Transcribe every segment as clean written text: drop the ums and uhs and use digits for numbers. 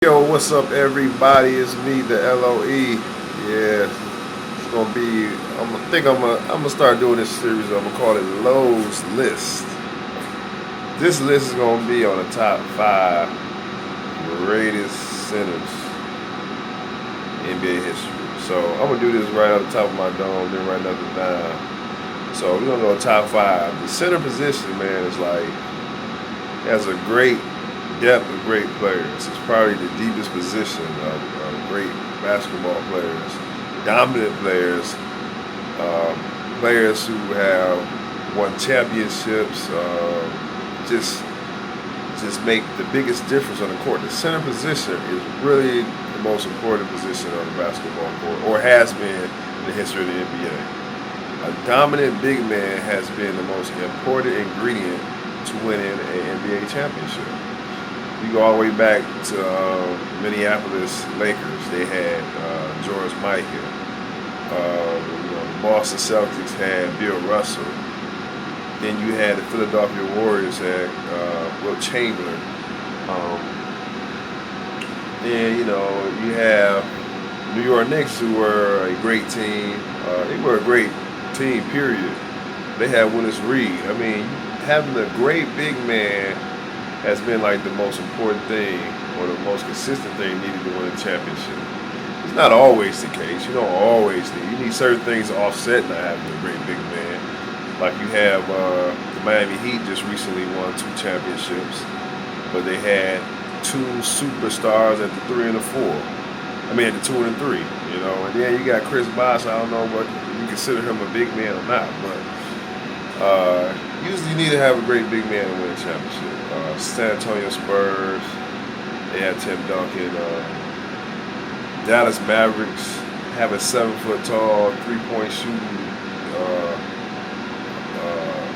Yo, what's up, everybody? It's me, the LOE. Yeah, it's gonna be. I'm gonna start doing this series. I'm gonna call it Loe's List. This list is gonna be on the top five greatest centers in NBA history. So I'm gonna do this right off the top of my dome, then write nothing down. So we're gonna go top five. The center position, man, is like has a great depth of great players. It's probably the deepest position of great basketball players, dominant players, players who have won championships, just just make the biggest difference on the court. The center position is really the most important position on the basketball court, or has been in the history of the NBA. A dominant big man has been the most important ingredient to winning an NBA championship. You go all the way back to Minneapolis Lakers. They had George Mikan. The Boston Celtics had Bill Russell. Then you had the Philadelphia Warriors had Wilt Chamberlain. Then you have New York Knicks, who were a great team. They were a great team. Period. They had Willis Reed. I mean, having a great big man has been like the most important thing, or the most consistent thing needed to win a championship. It's not always the case. You don't always need. You need certain things to offset not having a great big man. Like you have the Miami Heat just recently won 2 championships, but they had 2 superstars at the 3 and the 4. I mean, at the 2 and the 3. And then you got Chris Bosh. I don't know what you consider him a big man or not, but usually you need to have a great big man to win a championship. San Antonio Spurs, they had Tim Duncan. Dallas Mavericks have a 7-foot tall, 3-point shooting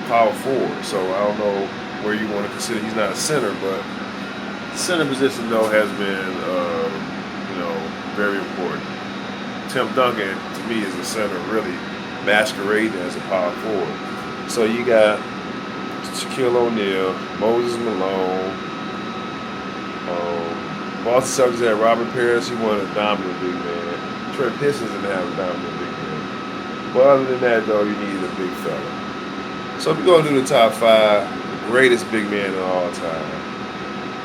power forward. So I don't know where you want to consider. He's not a center, but the center position though has been very important. Tim Duncan to me is a center, really masquerading as a power forward. So you got Shaquille O'Neal, Moses Malone, Boston Celtics had Robert Parrish. He won a dominant big man. Trent Pistons didn't have a dominant big man. But other than that, though, you need a big fella. So we're going to do the top 5 greatest big men of all time.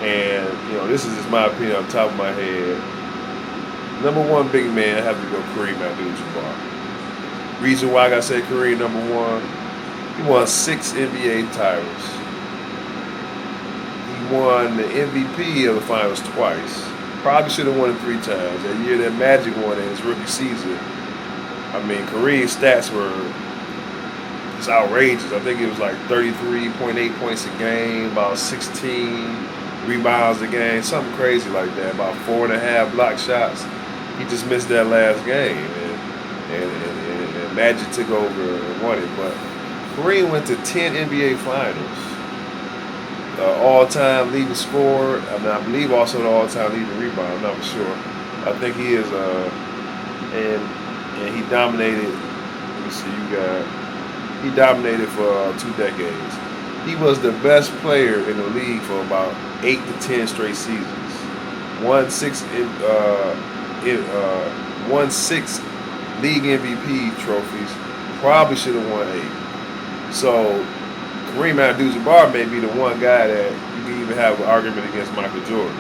And, this is just my opinion off the top of my head. Number 1 big man, I have to go Kareem Abdul-Jabbar. Reason why I got to say Kareem number 1, he won 6 NBA titles. He won the MVP of the finals twice. Probably should have won it 3 times. That year that Magic won it, his rookie season. I mean, Kareem's stats were just outrageous. I think it was like 33.8 points a game, about 16 rebounds a game, something crazy like that. About 4.5 block shots. He just missed that last game, and Magic took over and won it. But Kareem went to 10 NBA Finals. All-time leading scorer. I believe also the all-time leading rebound. I'm not for sure. I think he is. And he dominated. Let me see. He dominated for 2 decades. He was the best player in the league for about 8 to 10 straight seasons. Won 6 league MVP trophies. Probably should have won 8. So Kareem Abdul-Jabbar may be the one guy that you can even have an argument against Michael Jordan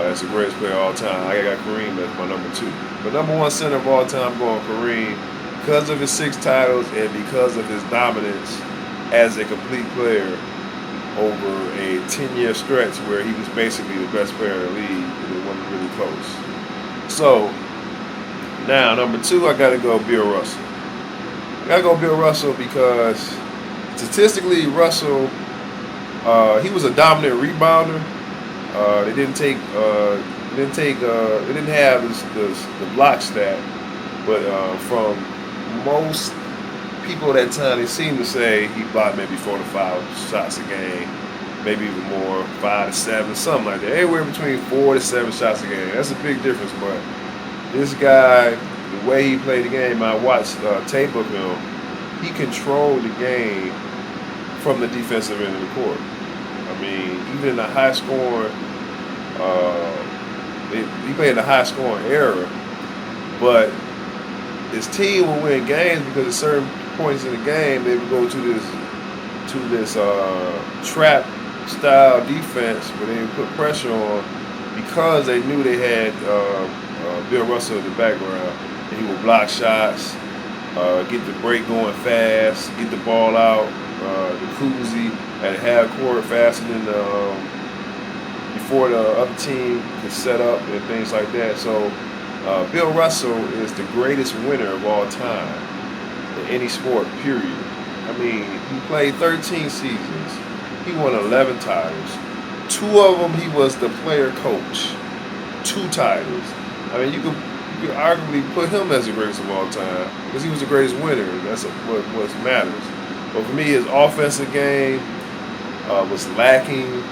as the greatest player of all time. I got Kareem as my number 2. But number 1 center of all time, I'm going Kareem because of his 6 titles and because of his dominance as a complete player over a 10-year stretch where he was basically the best player in the league and it wasn't really close. So now number 2, I got to go Bill Russell. I got to go Bill Russell because statistically, Russell, he was a dominant rebounder. They didn't have the block stat, but from most people at that time, they seemed to say he blocked maybe 4 to 5 shots a game, maybe even more, 5 to 7, something like that. Anywhere between 4 to 7 shots a game. That's a big difference. But this guy, the way he played the game, I watched tape of him. He controlled the game from the defensive end of the court. I mean, even in a high-scoring He played in a high-scoring era, but his team will win games because at certain points in the game they would go to this trap style defense where they would put pressure on because they knew they had Bill Russell in the background, and he would block shots, get the break going fast, get the ball out, the koozie at half court faster than before the other team could set up and things like that. So Bill Russell is the greatest winner of all time in any sport, period. I mean, he played 13 seasons. He won 11 titles. 2 of them he was the player coach. 2 titles. I mean, you could arguably put him as the greatest of all time because he was the greatest winner. That's what matters. But for me, his offensive game was lacking.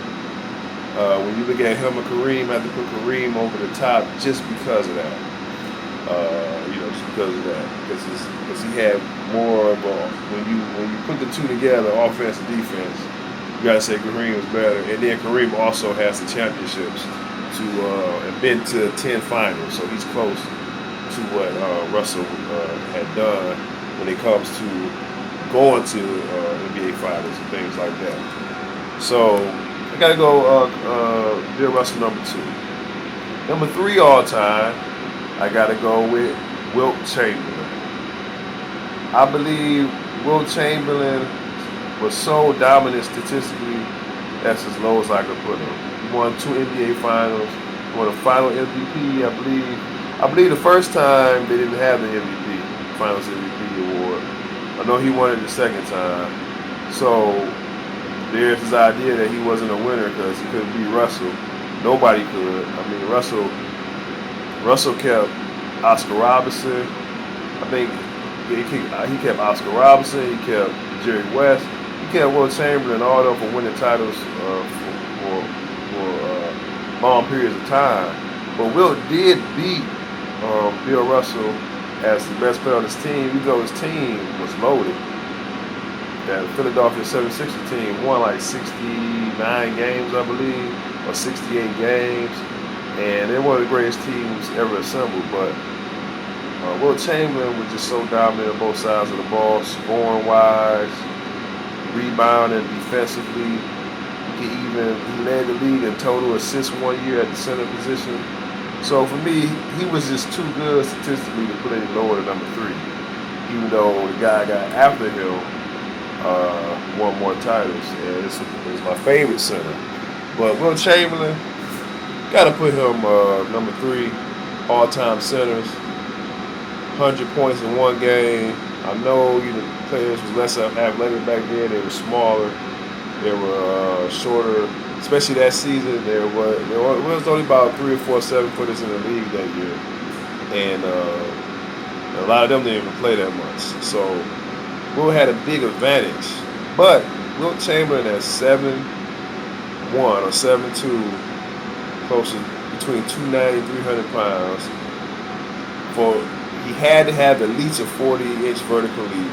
When you look at him and Kareem, I had to put Kareem over the top just because of that. Just because of that. Because he had more of a, when you put the 2 together, offense and defense, you gotta say Kareem was better. And then Kareem also has the championships and been to 10 finals, so he's close to what Russell had done when it comes to going to NBA finals and things like that. So I gotta go Bill Russell number 2. Number 3 all time, I gotta go with Wilt Chamberlain. I believe Wilt Chamberlain was so dominant statistically, that's as low as I could put him. He won 2 NBA finals, won a final MVP, I believe the first time they didn't have the MVP, Finals MVP award. I know he won it the second time. So there's this idea that he wasn't a winner because he couldn't beat Russell. Nobody could. I mean, Russell kept Oscar Robertson. I think he kept Oscar Robertson. He kept Jerry West. He kept Wilt Chamberlain all up for winning titles for long periods of time. But Wilt did beat Bill Russell as the best player on his team, even though his team was loaded. That Philadelphia 76ers team won like 69 games, I believe, or 68 games. And they're one of the greatest teams ever assembled. But Wilt Chamberlain was just so dominant on both sides of the ball, scoring-wise, rebounding defensively. He led the league in total assists one year at the center position. So for me, he was just too good statistically to play lower than number 3, even though the guy got after him won more titles, and it's my favorite center. But Wilt Chamberlain, got to put him number 3 all-time centers. 100 points in one game. I know players was less athletic back then. They were smaller. They were shorter. Especially that season, there was only about 3 or 4 7-footers in the league that year, and a lot of them didn't even play that much. So Wilt had a big advantage. But Wilt Chamberlain at 7'1" or 7'2", close to between 290 and 300 pounds. He had to have at least a 40-inch vertical leap.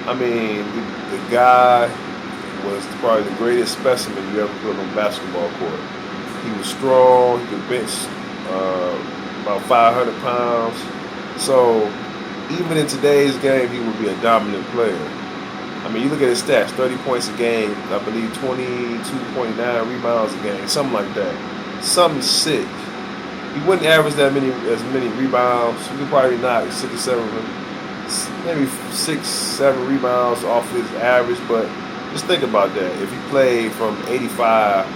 I mean, the guy was probably the greatest specimen you ever put on a basketball court. He was strong. He could bench about 500 pounds. So even in today's game, he would be a dominant player. I mean, you look at his stats: 30 points a game, I believe 22.9 rebounds a game, something like that. Something sick. He wouldn't average as many rebounds. He could probably knock 6 or 7, maybe 6, 7 rebounds off his average. But just think about that. If he played from 85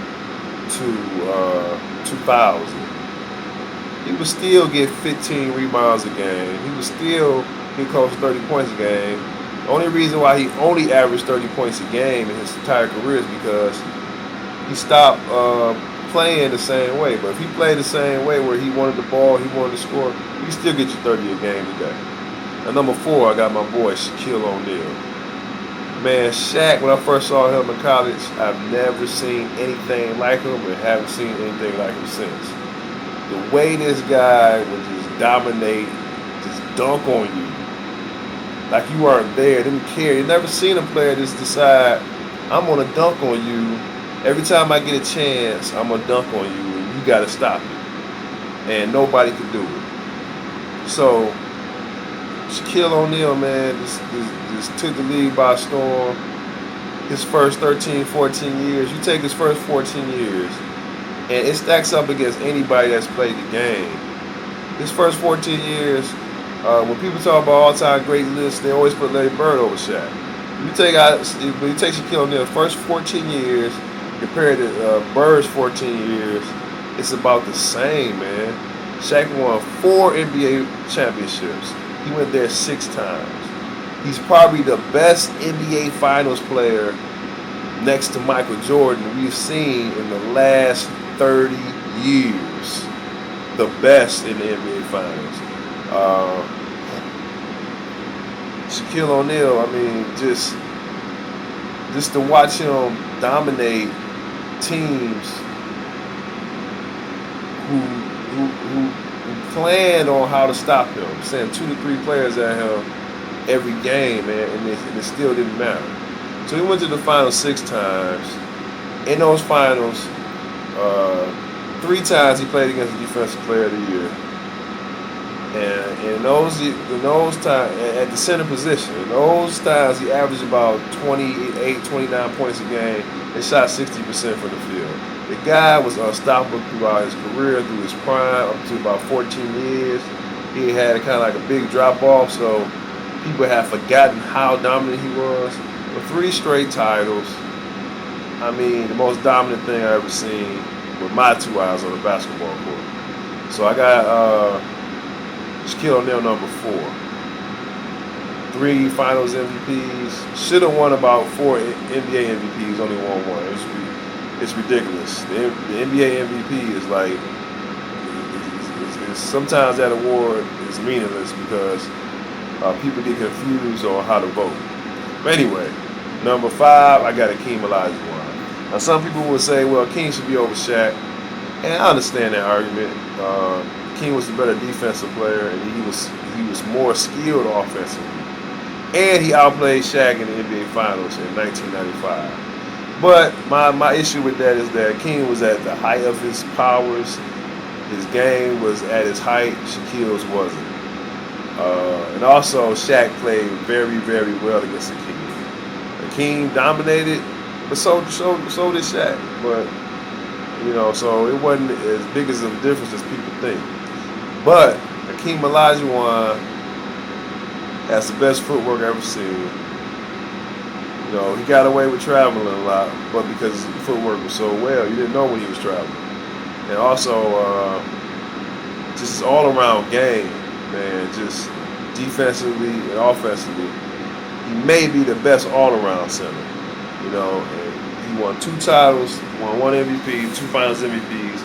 to 2000, he would still get 15 rebounds a game. He would still get close to 30 points a game. The only reason why he only averaged 30 points a game in his entire career is because he stopped playing the same way. But if he played the same way where he wanted the ball, he wanted to score, he could still get you 30 a game today. At number 4, I got my boy Shaquille O'Neal. Man, Shaq, when I first saw him in college, I've never seen anything like him and haven't seen anything like him since. The way this guy would just dominate, just dunk on you, like you weren't there, didn't care. You never seen a player just decide, I'm going to dunk on you. Every time I get a chance, I'm going to dunk on you, and you got to stop it. and nobody could do it. So Shaquille O'Neal, man, just took the league by storm. His first 13, 14 years, you take his first 14 years, and it stacks up against anybody that's played the game. His first 14 years, when people talk about all-time great lists, they always put Larry Bird over Shaq. When you take Shaquille O'Neal's first 14 years compared to Bird's 14 years, it's about the same, man. Shaq won 4 NBA championships. He went there 6 times. He's probably the best NBA Finals player next to Michael Jordan we've seen in the last 30 years. The best in the NBA Finals. Shaquille O'Neal, I mean, just to watch him dominate teams who planned on how to stop him, send 2 to 3 players at him every game, man, and it still didn't matter. So he went to the finals 6 times. In those finals, 3 times he played against the Defensive Player of the Year. And in those times, at the center position, in those times he averaged about 28, 29 points a game and shot 60% from the field. The guy was unstoppable throughout his career, through his prime, up to about 14 years. He had kind of like a big drop off, so people have forgotten how dominant he was. But 3 straight titles. I mean, the most dominant thing I ever seen with my 2 eyes on the basketball court. So I got Shaquille O'Neal number 4. 3 Finals MVPs. Should have won about 4 NBA MVPs. Only won 1. It's ridiculous. The NBA MVP is like, sometimes that award is meaningless because people get confused on how to vote. But anyway, number 5, I got Akeem Olajuwon. Now some people would say, well, Akeem should be over Shaq, and I understand that argument. Akeem was the better defensive player, and he was more skilled offensively, and he outplayed Shaq in the NBA Finals in 1995. But my issue with that is that King was at the height of his powers. His game was at its height. Shaquille's wasn't. And also, Shaq played very, very well against Akeem. Akeem dominated, but so did Shaq. But, so it wasn't as big as a difference as people think. But Akeem Olajuwon has the best footwork I've ever seen. He got away with traveling a lot, but because his footwork was so well, you didn't know when he was traveling. And also, just his all-around game, man, just defensively and offensively, he may be the best all-around center. And he won 2 titles, won 1 MVP, 2 Finals MVPs,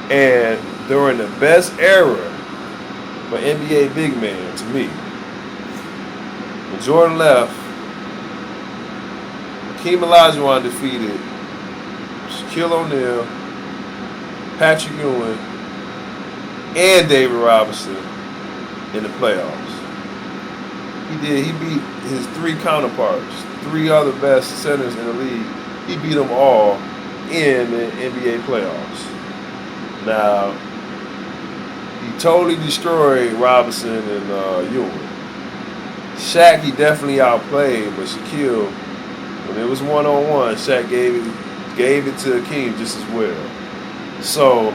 and during the best era for NBA big man, to me, when Jordan left, Akeem Olajuwon defeated Shaquille O'Neal, Patrick Ewing, and David Robinson in the playoffs. He beat his 3 counterparts, 3 other best centers in the league. He beat them all in the NBA playoffs. Now, he totally destroyed Robinson and Ewing. Shaq, he definitely outplayed, but Shaquille, when it was one-on-one, Shaq gave it to Akeem just as well. So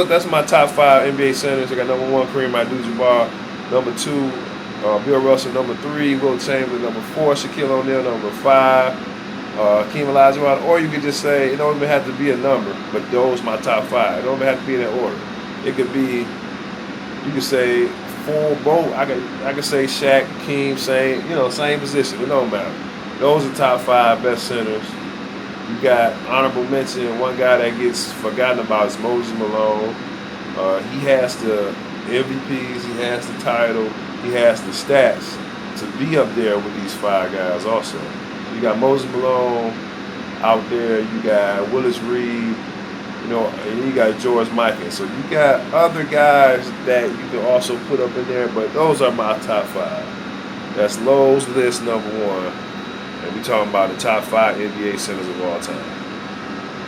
that's my top 5 NBA centers. I got number 1, Kareem Abdul-Jabbar. Number 2, Bill Russell. Number 3, Wilt Chamberlain. Number 4, Shaquille O'Neal. Number 5, Akeem Olajuwon. Or you could just say it don't even have to be a number, but those my top 5. It don't even have to be in that order. It could be, you could say full both. I could say Shaq, Akeem, same position. It don't matter. Those are top 5 best centers. You got honorable mention. One guy that gets forgotten about is Moses Malone. He has the MVPs. He has the title. He has the stats to be up there with these 5 guys also. You got Moses Malone out there. You got Willis Reed. And you got George Mikan. So you got other guys that you can also put up in there, but those are my top 5. That's Loe'S list number 1. And we're talking about the top 5 NBA centers of all time.